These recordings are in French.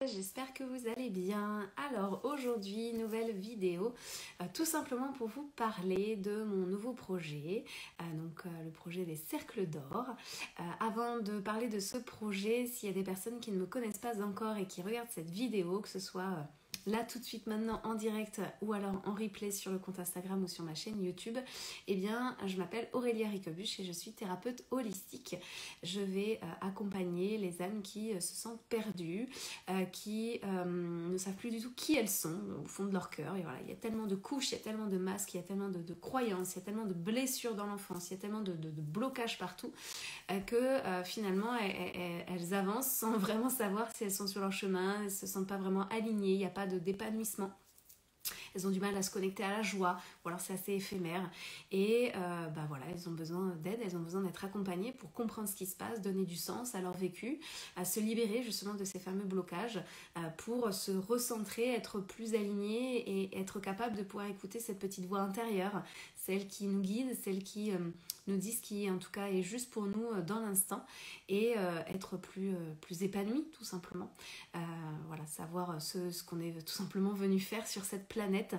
J'espère que vous allez bien. Alors aujourd'hui, nouvelle vidéo, tout simplement pour vous parler de mon nouveau projet, le projet des cercles d'or. Avant de parler de ce projet, s'il y a des personnes qui ne me connaissent pas encore et qui regardent cette vidéo, que ce soit là tout de suite maintenant en direct ou alors en replay sur le compte Instagram ou sur ma chaîne YouTube, eh bien je m'appelle Aurélia Ricobuche et je suis thérapeute holistique. Je vais accompagner les âmes qui se sentent perdues, qui ne savent plus du tout qui elles sont au fond de leur cœur. Et voilà, il y a tellement de couches, il y a tellement de masques, il y a tellement de croyances, il y a tellement de blessures dans l'enfance, il y a tellement de blocages partout que finalement elles avancent sans vraiment savoir si elles sont sur leur chemin, elles ne se sentent pas vraiment alignées, il n'y a pas d'épanouissement. Elles ont du mal à se connecter à la joie, ou alors c'est assez éphémère. Et voilà, elles ont besoin d'aide, elles ont besoin d'être accompagnées pour comprendre ce qui se passe, donner du sens à leur vécu, à se libérer justement de ces fameux blocages, pour se recentrer, être plus alignées et être capable de pouvoir écouter cette petite voix intérieure, celle qui nous guide, celle qui nous dit ce qui en tout cas est juste pour nous dans l'instant, et être plus épanoui tout simplement. Voilà, savoir ce qu'on est tout simplement venu faire sur cette planète,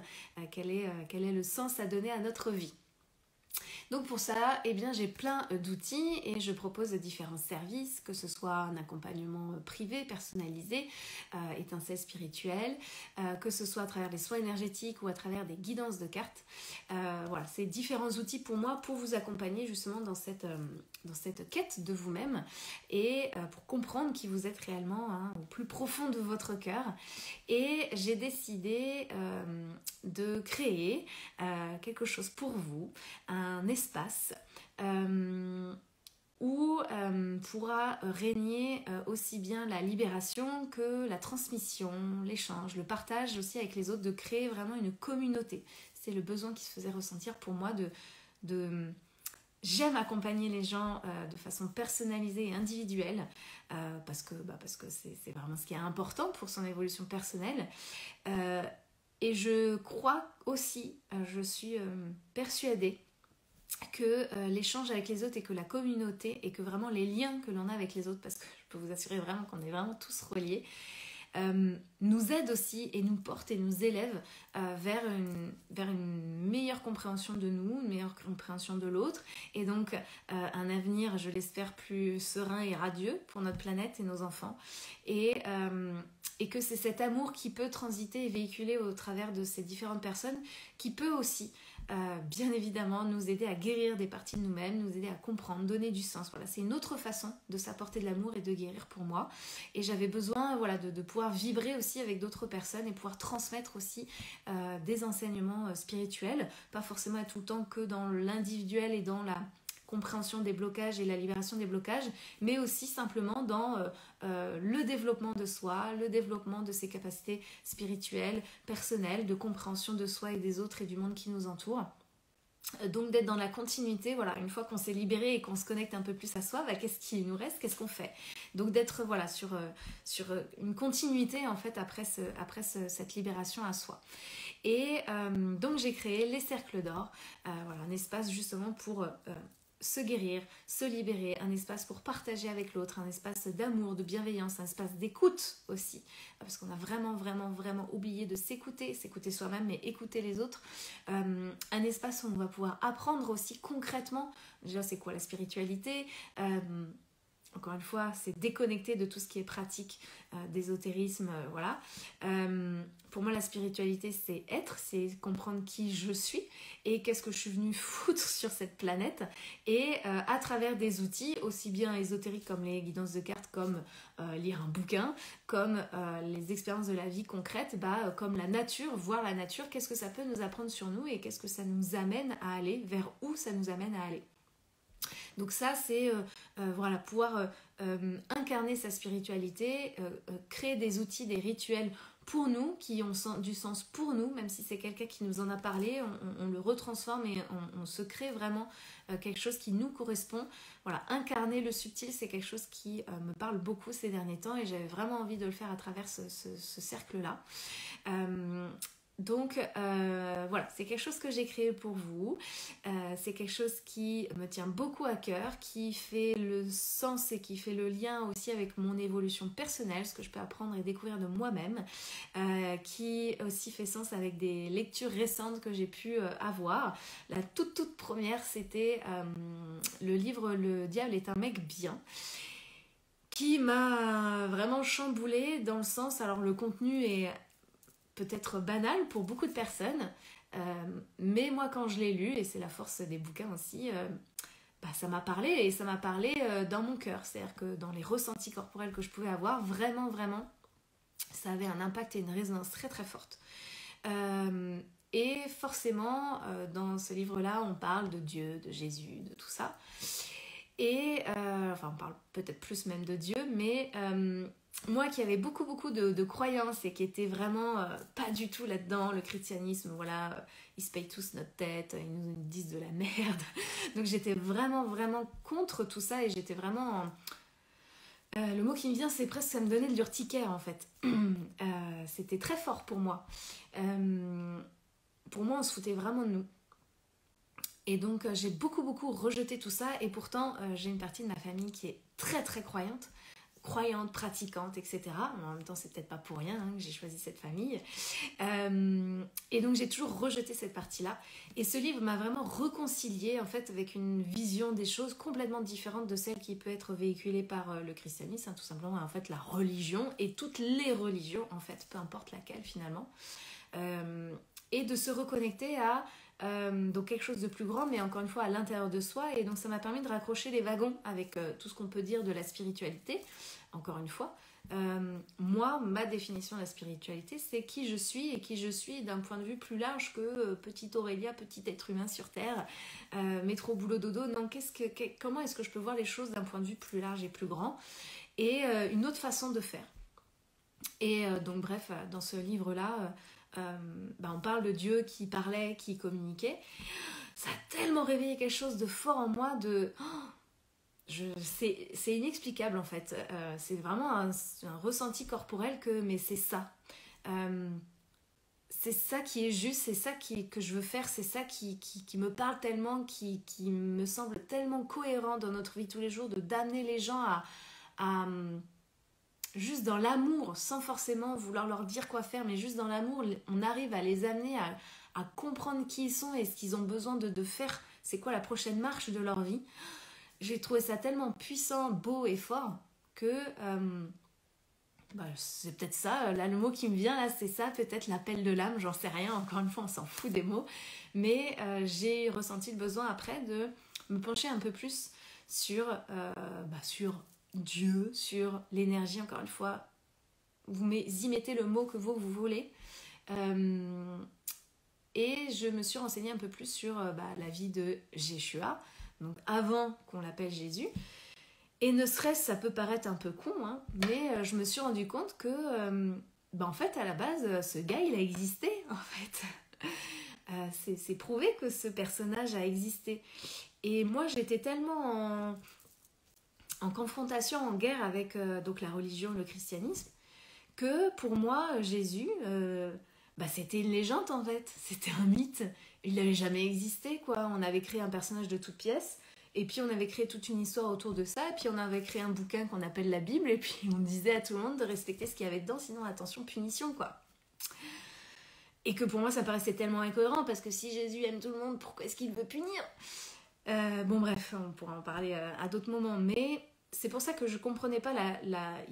quel est le sens à donner à notre vie. Donc pour ça, eh bien, j'ai plein d'outils et je propose différents services, que ce soit un accompagnement privé, personnalisé, étincelle spirituelle, que ce soit à travers des soins énergétiques ou à travers des guidances de cartes. Voilà, c'est différents outils pour moi pour vous accompagner justement dans cette quête de vous-même et pour comprendre qui vous êtes réellement au plus profond de votre cœur. Et j'ai décidé de créer quelque chose pour vous, un espace où pourra régner aussi bien la libération que la transmission, l'échange, le partage aussi avec les autres, de créer vraiment une communauté. C'est le besoin qui se faisait ressentir pour moi J'aime accompagner les gens de façon personnalisée et individuelle parce que c'est vraiment ce qui est important pour son évolution personnelle. Et je crois aussi, je suis persuadée que l'échange avec les autres et que la communauté et que vraiment les liens que l'on a avec les autres, parce que je peux vous assurer vraiment qu'on est vraiment tous reliés, nous aide aussi et nous porte et nous élève vers une meilleure compréhension de nous, une meilleure compréhension de l'autre, et donc un avenir, je l'espère, plus serein et radieux pour notre planète et nos enfants, et que c'est cet amour qui peut transiter et véhiculer au travers de ces différentes personnes, qui peut aussi bien évidemment nous aider à guérir des parties de nous-mêmes, nous aider à comprendre, donner du sens. Voilà, c'est une autre façon de s'apporter de l'amour et de guérir pour moi. Et j'avais besoin de pouvoir vibrer aussi avec d'autres personnes et pouvoir transmettre aussi des enseignements spirituels, pas forcément être tout le temps que dans l'individuel et dans la compréhension des blocages et la libération des blocages, mais aussi simplement dans le développement de soi, le développement de ses capacités spirituelles, personnelles, de compréhension de soi et des autres et du monde qui nous entoure. Donc d'être dans la continuité, voilà, une fois qu'on s'est libéré et qu'on se connecte un peu plus à soi, qu'est-ce qui nous reste, qu'est-ce qu'on fait? Donc d'être sur une continuité en fait après cette libération à soi. Et donc j'ai créé les cercles d'or, un espace justement pour se guérir, se libérer, un espace pour partager avec l'autre, un espace d'amour, de bienveillance, un espace d'écoute aussi, parce qu'on a vraiment oublié de s'écouter soi-même, mais écouter les autres. Un espace où on va pouvoir apprendre aussi concrètement, déjà c'est quoi la spiritualité, encore une fois, c'est déconnecté de tout ce qui est pratique d'ésotérisme, voilà. Pour moi, la spiritualité, c'est comprendre qui je suis et qu'est-ce que je suis venue foutre sur cette planète. Et à travers des outils, aussi bien ésotériques comme les guidances de cartes, comme lire un bouquin, comme les expériences de la vie concrète, comme la nature, voir la nature, qu'est-ce que ça peut nous apprendre sur nous et qu'est-ce que ça nous amène à aller, vers où ça nous amène à aller. Donc ça, c'est pouvoir incarner sa spiritualité, créer des outils, des rituels pour nous, qui ont du sens pour nous, même si c'est quelqu'un qui nous en a parlé, on le retransforme et on se crée vraiment quelque chose qui nous correspond. Voilà, incarner le subtil, c'est quelque chose qui me parle beaucoup ces derniers temps et j'avais vraiment envie de le faire à travers ce cercle-là. Donc voilà, c'est quelque chose que j'ai créé pour vous, c'est quelque chose qui me tient beaucoup à cœur, qui fait le sens et qui fait le lien aussi avec mon évolution personnelle, ce que je peux apprendre et découvrir de moi-même, qui aussi fait sens avec des lectures récentes que j'ai pu avoir. La toute première, c'était le livre Le diable est un mec bien, qui m'a vraiment chamboulée dans le sens, alors le contenu est peut-être banal pour beaucoup de personnes, mais moi quand je l'ai lu, et c'est la force des bouquins aussi, ça m'a parlé, et ça m'a parlé dans mon cœur, c'est-à-dire que dans les ressentis corporels que je pouvais avoir, vraiment, ça avait un impact et une résonance très très forte. Et forcément, dans ce livre-là, on parle de Dieu, de Jésus, de tout ça. Et, on parle peut-être plus même de Dieu, mais moi qui avais beaucoup de croyances et qui était vraiment pas du tout là-dedans, le christianisme, voilà, ils se payent tous notre tête, ils nous disent de la merde. Donc j'étais vraiment contre tout ça, et j'étais vraiment... le mot qui me vient, c'est presque, ça me donnait de l'urticaire en fait. C'était très fort pour moi. Pour moi, on se foutait vraiment de nous. Et donc j'ai beaucoup rejeté tout ça, et pourtant j'ai une partie de ma famille qui est très croyante, pratiquante, etc. En même temps, c'est peut-être pas pour rien que j'ai choisi cette famille. Et donc j'ai toujours rejeté cette partie-là. Et ce livre m'a vraiment réconciliée en fait avec une vision des choses complètement différente de celle qui peut être véhiculée par le christianisme, tout simplement, en fait, la religion, et toutes les religions, en fait, peu importe laquelle finalement. Et de se reconnecter à donc quelque chose de plus grand, mais encore une fois à l'intérieur de soi. Et donc ça m'a permis de raccrocher les wagons avec tout ce qu'on peut dire de la spiritualité. Encore une fois, moi, ma définition de la spiritualité, c'est qui je suis, et qui je suis d'un point de vue plus large que petite Aurélia, petit être humain sur Terre, métro boulot dodo. Non, comment est-ce que je peux voir les choses d'un point de vue plus large et plus grand, et une autre façon de faire. Et donc bref, dans ce livre-là, on parle de Dieu qui parlait, qui communiquait. Ça a tellement réveillé quelque chose de fort en moi, c'est inexplicable en fait. C'est vraiment un ressenti corporel mais c'est ça. C'est ça qui est juste, c'est ça que je veux faire, c'est ça qui me parle tellement, qui me semble tellement cohérent dans notre vie tous les jours, d'amener les gens à juste dans l'amour, sans forcément vouloir leur dire quoi faire, mais juste dans l'amour, on arrive à les amener à comprendre qui ils sont et ce qu'ils ont besoin de faire, c'est quoi la prochaine marche de leur vie. J'ai trouvé ça tellement puissant, beau et fort que c'est peut-être ça, là le mot qui me vient là, c'est ça, peut-être l'appel de l'âme, j'en sais rien, encore une fois on s'en fout des mots, mais j'ai ressenti le besoin après de me pencher un peu plus sur Dieu, sur l'énergie, encore une fois, vous y mettez le mot que vous voulez. Et je me suis renseignée un peu plus sur la vie de Jéshua, donc avant qu'on l'appelle Jésus. Et ne serait-ce, ça peut paraître un peu con, hein, mais je me suis rendu compte que, en fait, à la base, ce gars, il a existé, en fait. C'est prouvé que ce personnage a existé. Et moi, j'étais tellement en confrontation, en guerre avec donc la religion, le christianisme, que pour moi, Jésus, c'était une légende en fait, c'était un mythe, il n'avait jamais existé quoi. On avait créé un personnage de toutes pièces, et puis on avait créé toute une histoire autour de ça, et puis on avait créé un bouquin qu'on appelle la Bible, et puis on disait à tout le monde de respecter ce qu'il y avait dedans, sinon attention, punition quoi. Et que pour moi ça paraissait tellement incohérent, parce que si Jésus aime tout le monde, pourquoi est-ce qu'il veut punir ? Bref, on pourra en parler à d'autres moments, mais c'est pour ça que je comprenais pas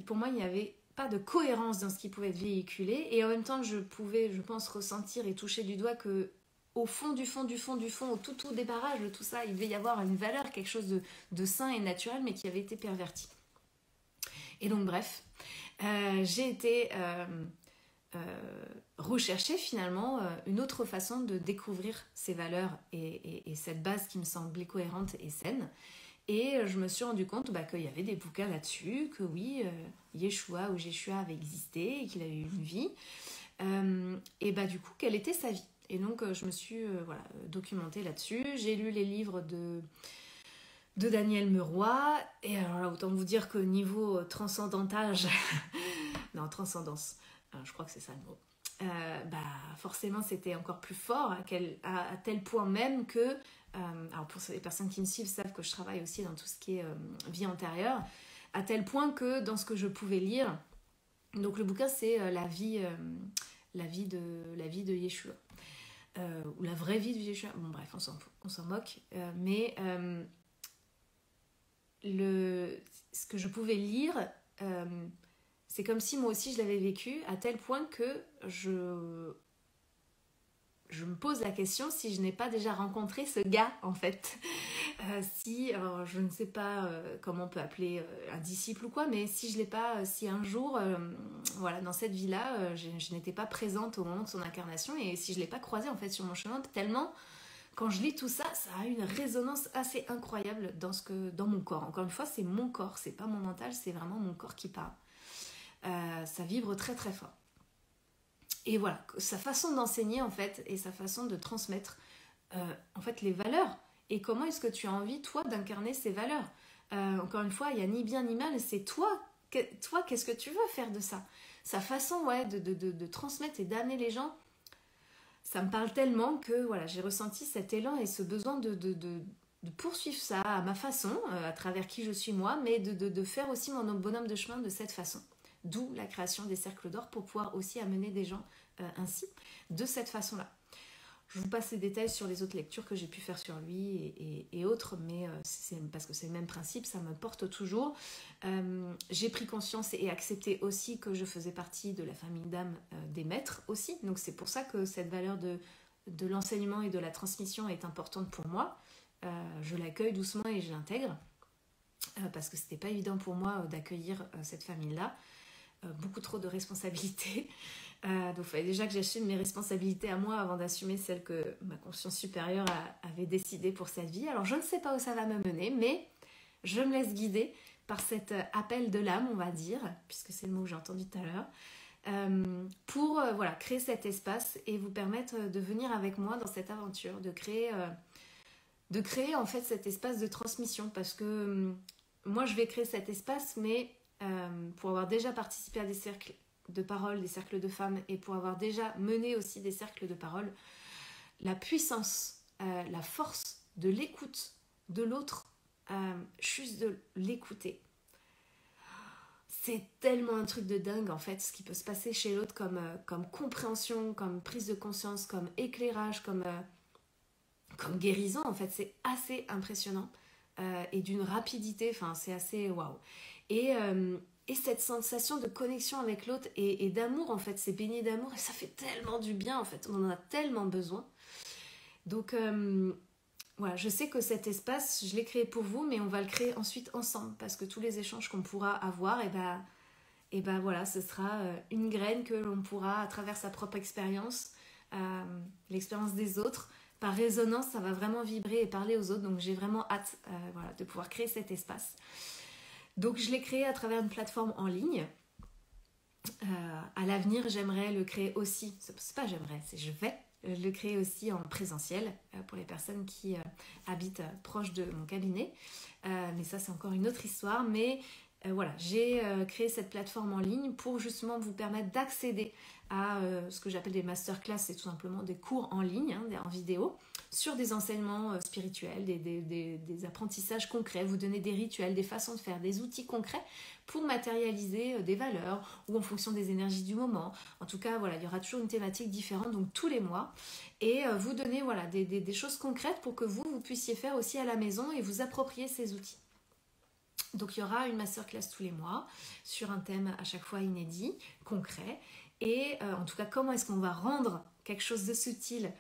pour moi il n'y avait pas de cohérence dans ce qui pouvait être véhiculé, et en même temps je pouvais, je pense, ressentir et toucher du doigt que au fond, au tout débarrage de tout ça, il devait y avoir une valeur, quelque chose de sain et naturel, mais qui avait été perverti. Et donc bref, j'ai été rechercher finalement une autre façon de découvrir ces valeurs et cette base qui me semblait cohérente et saine. Et je me suis rendu compte qu'il y avait des bouquins là-dessus, que oui, Yeshua ou Jéshua avait existé et qu'il avait eu une vie. Et du coup, quelle était sa vie ? Et donc, je me suis documentée là-dessus. J'ai lu les livres de Daniel Meroy. Et alors là, autant vous dire que niveau transcendantage... non, transcendance. Je crois que c'est ça le mot. forcément c'était encore plus fort, à tel point même que, alors pour les personnes qui me suivent savent que je travaille aussi dans tout ce qui est vie antérieure, à tel point que dans ce que je pouvais lire, donc le bouquin c'est la vie de Yeshua, ou la vraie vie de Yeshua, bon bref on s'en moque, mais ce que je pouvais lire, c'est comme si moi aussi je l'avais vécu, à tel point que je me pose la question si je n'ai pas déjà rencontré ce gars en fait. Alors, je ne sais pas comment on peut appeler un disciple ou quoi, mais si je l'ai pas, si un jour, voilà, dans cette vie-là, je n'étais pas présente au moment de son incarnation, et si je l'ai pas croisé en fait sur mon chemin, tellement quand je lis tout ça, ça a une résonance assez incroyable dans mon corps. Encore une fois, c'est mon corps, c'est pas mon mental, c'est vraiment mon corps qui parle. Ça vibre très très fort. Et voilà, sa façon d'enseigner en fait, et sa façon de transmettre en fait les valeurs. Et comment est-ce que tu as envie, toi, d'incarner ces valeurs? Encore une fois, il n'y a ni bien ni mal, c'est toi, qu'est-ce que tu veux faire de ça? Sa façon de transmettre et d'amener les gens, ça me parle tellement que voilà, j'ai ressenti cet élan et ce besoin de poursuivre ça à ma façon, à travers qui je suis moi, mais de faire aussi mon bonhomme de chemin de cette façon. D'où la création des cercles d'or, pour pouvoir aussi amener des gens ainsi, de cette façon-là. Je vous passe les détails sur les autres lectures que j'ai pu faire sur lui et autres, mais parce que c'est le même principe, ça me porte toujours. J'ai pris conscience et accepté aussi que je faisais partie de la famille d'âme des maîtres aussi, donc c'est pour ça que cette valeur de l'enseignement et de la transmission est importante pour moi. Je l'accueille doucement et je l'intègre, parce que c'était pas évident pour moi d'accueillir cette famille-là. Beaucoup trop de responsabilités. Donc il fallait déjà que j'assume mes responsabilités à moi avant d'assumer celles que ma conscience supérieure avait décidé pour cette vie. Alors je ne sais pas où ça va me mener, mais je me laisse guider par cet appel de l'âme, on va dire, puisque c'est le mot que j'ai entendu tout à l'heure, pour voilà, créer cet espace et vous permettre de venir avec moi dans cette aventure, de créer en fait cet espace de transmission, parce que moi je vais créer cet espace, mais pour avoir déjà participé à des cercles de parole, des cercles de femmes, et pour avoir déjà mené aussi des cercles de parole, la puissance, la force de l'écoute de l'autre, juste de l'écouter, c'est tellement un truc de dingue en fait, ce qui peut se passer chez l'autre comme compréhension, comme prise de conscience, comme éclairage, comme guérison en fait, c'est assez impressionnant, et d'une rapidité, enfin c'est assez waouh. Et cette sensation de connexion avec l'autre et d'amour en fait, c'est baigné d'amour et ça fait tellement du bien en fait, on en a tellement besoin. Donc voilà, je sais que cet espace, je l'ai créé pour vous, mais on va le créer ensuite ensemble, parce que tous les échanges qu'on pourra avoir, et ben voilà, ce sera une graine que l'on pourra, à travers sa propre expérience, l'expérience des autres, par résonance, ça va vraiment vibrer et parler aux autres. Donc j'ai vraiment hâte voilà, de pouvoir créer cet espace. Donc je l'ai créé à travers une plateforme en ligne. À l'avenir, j'aimerais le créer aussi, c'est pas j'aimerais, c'est je vais le créer aussi en présentiel pour les personnes qui habitent proche de mon cabinet. Mais ça, c'est encore une autre histoire. Mais voilà, j'ai créé cette plateforme en ligne pour justement vous permettre d'accéder à ce que j'appelle des masterclass, c'est tout simplement des cours en ligne, en vidéo, sur des enseignements spirituels, des apprentissages concrets, vous donner des rituels, des façons de faire, des outils concrets pour matérialiser des valeurs ou en fonction des énergies du moment. En tout cas, voilà, il y aura toujours une thématique différente, donc tous les mois, et vous donner voilà, des choses concrètes pour que vous puissiez faire aussi à la maison et vous approprier ces outils. Donc il y aura une masterclass tous les mois sur un thème à chaque fois inédit, concret, et en tout cas comment est-ce qu'on va rendre quelque chose de subtil,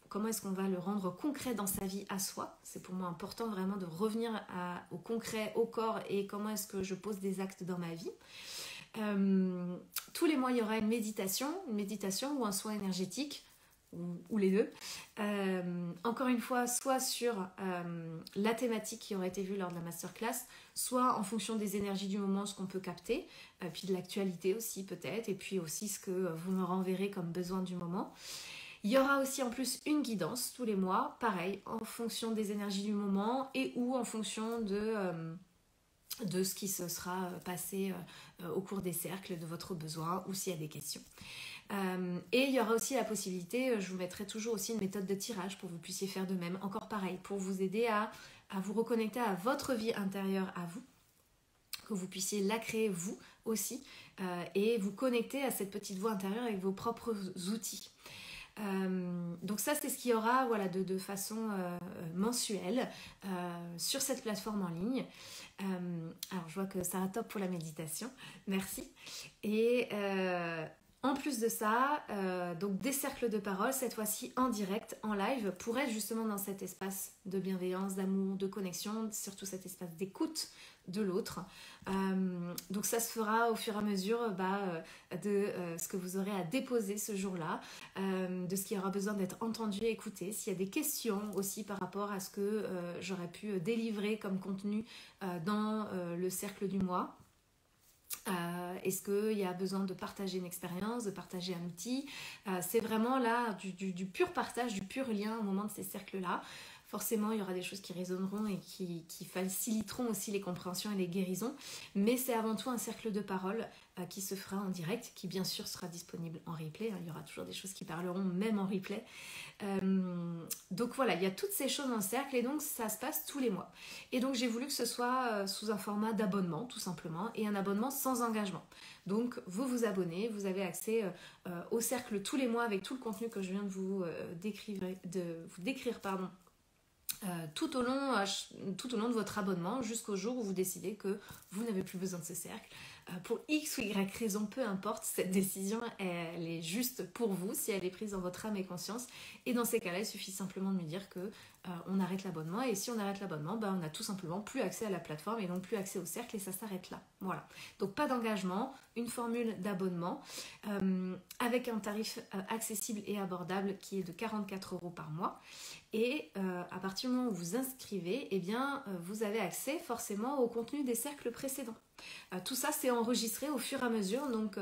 comment est-ce qu'on va le rendre concret dans sa vie à soi. C'est pour moi important vraiment de revenir au concret, au corps, et comment est-ce que je pose des actes dans ma vie. Tous les mois il y aura une méditation ou un soin énergétique, ou les deux, encore une fois soit sur la thématique qui aurait été vue lors de la masterclass, soit en fonction des énergies du moment, ce qu'on peut capter, puis de l'actualité aussi peut-être, et puis aussi ce que vous me renverrez comme besoin du moment. Il y aura aussi en plus une guidance tous les mois, pareil, en fonction des énergies du moment et ou en fonction de ce qui se sera passé au cours des cercles, de votre besoin, ou s'il y a des questions. Et il y aura aussi la possibilité, je vous mettrai toujours aussi une méthode de tirage pour que vous puissiez faire de même, encore pareil, pour vous aider à vous reconnecter à votre vie intérieure à vous, que vous puissiez la créer vous aussi, et vous connecter à cette petite voix intérieure avec vos propres outils. Donc ça c'est ce qu'il y aura voilà, de façon mensuelle sur cette plateforme en ligne. Alors je vois que ça a top pour la méditation, merci. Et en plus de ça, donc des cercles de parole, cette fois-ci en direct, en live, pour être justement dans cet espace de bienveillance, d'amour, de connexion, surtout cet espace d'écoute de l'autre. Donc ça se fera au fur et à mesure de ce que vous aurez à déposer ce jour-là, de ce qui aura besoin d'être entendu et écouté. S'il y a des questions aussi par rapport à ce que j'aurais pu délivrer comme contenu dans le cercle du mois. Est-ce qu'il y a besoin de partager une expérience, de partager un outil? C'est vraiment là du pur partage, du pur lien au moment de ces cercles-là. Forcément, il y aura des choses qui résonneront et qui faciliteront aussi les compréhensions et les guérisons. Mais c'est avant tout un cercle de parole qui se fera en direct, qui bien sûr sera disponible en replay. Il y aura toujours des choses qui parleront même en replay. Donc voilà, il y a toutes ces choses en cercle et donc ça se passe tous les mois. Et donc j'ai voulu que ce soit sous un format d'abonnement tout simplement et un abonnement sans engagement. Donc vous vous abonnez, vous avez accès au cercle tous les mois avec tout le contenu que je viens de vous décrire pardon. Tout au long de votre abonnement jusqu'au jour où vous décidez que vous n'avez plus besoin de ce cercle. Pour X ou Y raison, peu importe, cette décision elle est juste pour vous si elle est prise dans votre âme et conscience. Et dans ces cas-là, il suffit simplement de me dire que on arrête l'abonnement. Et si on arrête l'abonnement, on n'a tout simplement plus accès à la plateforme et donc plus accès au cercle et ça s'arrête là. Voilà. Donc pas d'engagement, une formule d'abonnement avec un tarif accessible et abordable qui est de 44 € par mois. Et à partir du moment où vous inscrivez, eh bien, vous avez accès forcément au contenu des cercles précédents. Tout ça, c'est enregistré au fur et à mesure, donc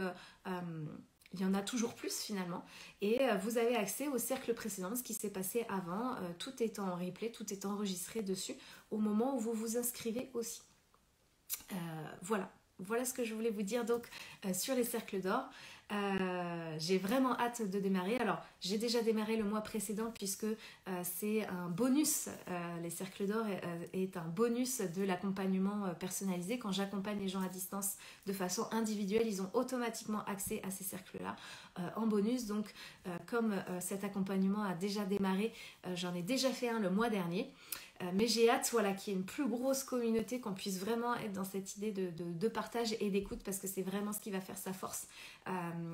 il y en a toujours plus finalement. Et vous avez accès au cercle précédent, ce qui s'est passé avant, tout est en replay, tout est enregistré dessus au moment où vous vous inscrivez aussi. Voilà ce que je voulais vous dire donc sur les cercles d'or. J'ai vraiment hâte de démarrer. Alors j'ai déjà démarré le mois précédent puisque c'est un bonus. Les cercles d'or est un bonus de l'accompagnement personnalisé. Quand j'accompagne les gens à distance de façon individuelle, ils ont automatiquement accès à ces cercles-là en bonus. Donc comme cet accompagnement a déjà démarré, j'en ai déjà fait un le mois dernier. Mais j'ai hâte qu'il y ait une plus grosse communauté, qu'on puisse vraiment être dans cette idée de partage et d'écoute parce que c'est vraiment ce qui va faire sa force.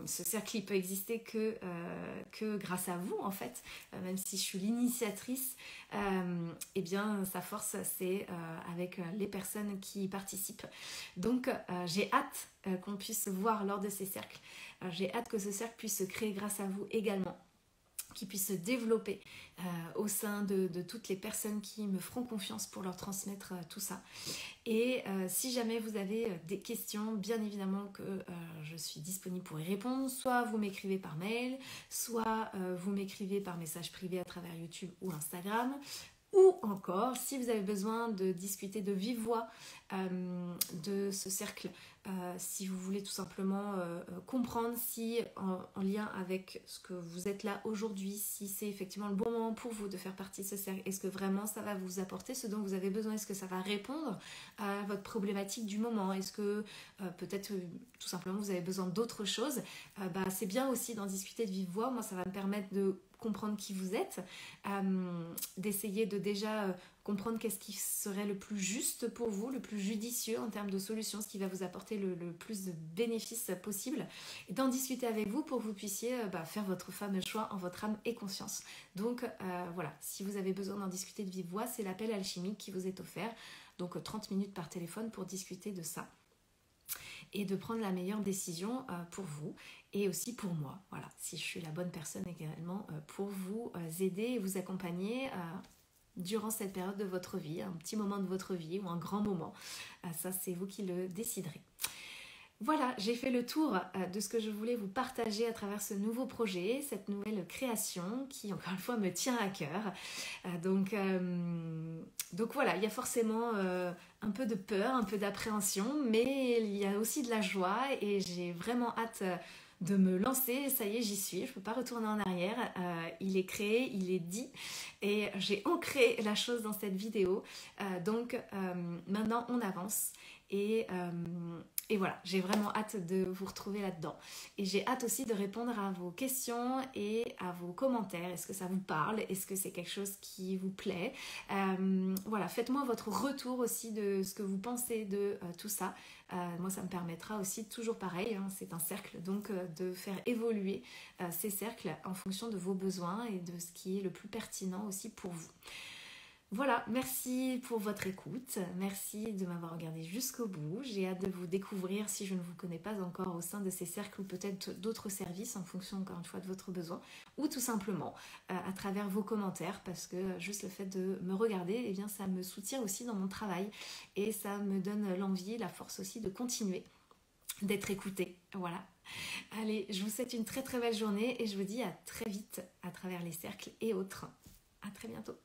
Ce cercle il peut exister que grâce à vous en fait, même si je suis l'initiatrice, eh bien sa force c'est avec les personnes qui y participent. Donc j'ai hâte qu'on puisse se voir lors de ces cercles. J'ai hâte que ce cercle puisse se créer grâce à vous également, qui puisse se développer au sein de toutes les personnes qui me feront confiance pour leur transmettre tout ça. Et si jamais vous avez des questions, bien évidemment que je suis disponible pour y répondre. Soit vous m'écrivez par mail, soit vous m'écrivez par message privé à travers YouTube ou Instagram. Ou encore, si vous avez besoin de discuter de vive voix de ce cercle, si vous voulez tout simplement comprendre si en lien avec ce que vous êtes là aujourd'hui, si c'est effectivement le bon moment pour vous de faire partie de ce cercle, est-ce que vraiment ça va vous apporter ce dont vous avez besoin, est-ce que ça va répondre à votre problématique du moment, est-ce que peut-être tout simplement vous avez besoin d'autre chose, c'est bien aussi d'en discuter de vive voix. Moi ça va me permettre de comprendre qui vous êtes, d'essayer de déjà comprendre qu'est-ce qui serait le plus juste pour vous, le plus judicieux en termes de solutions, ce qui va vous apporter le plus de bénéfices possible, et d'en discuter avec vous pour que vous puissiez faire votre fameux choix en votre âme et conscience. Donc voilà, si vous avez besoin d'en discuter de vive voix, c'est l'appel alchimique qui vous est offert, donc 30 minutes par téléphone pour discuter de ça et de prendre la meilleure décision pour vous et aussi pour moi. Voilà, si je suis la bonne personne également pour vous aider et vous accompagner durant cette période de votre vie, un petit moment de votre vie ou un grand moment. Ça, c'est vous qui le déciderez. Voilà, j'ai fait le tour de ce que je voulais vous partager à travers ce nouveau projet, cette nouvelle création qui, encore une fois, me tient à cœur. Donc voilà, il y a forcément un peu de peur, un peu d'appréhension, mais il y a aussi de la joie et j'ai vraiment hâte de me lancer. Ça y est, j'y suis, je peux pas retourner en arrière. Il est créé, il est dit et j'ai ancré la chose dans cette vidéo. Donc maintenant on avance et voilà, j'ai vraiment hâte de vous retrouver là-dedans. Et j'ai hâte aussi de répondre à vos questions et à vos commentaires. Est-ce que ça vous parle? Est-ce que c'est quelque chose qui vous plaît? Voilà, faites-moi votre retour aussi de ce que vous pensez de tout ça. Moi, ça me permettra aussi, toujours pareil, hein, c'est un cercle, donc de faire évoluer ces cercles en fonction de vos besoins et de ce qui est le plus pertinent aussi pour vous. Voilà, merci pour votre écoute, merci de m'avoir regardé jusqu'au bout. J'ai hâte de vous découvrir si je ne vous connais pas encore au sein de ces cercles ou peut-être d'autres services en fonction encore une fois de votre besoin ou tout simplement à travers vos commentaires parce que juste le fait de me regarder, eh bien, ça me soutient aussi dans mon travail et ça me donne l'envie, la force aussi de continuer, d'être écoutée. Voilà. Allez, je vous souhaite une très très belle journée et je vous dis à très vite à travers les cercles et autres. À très bientôt.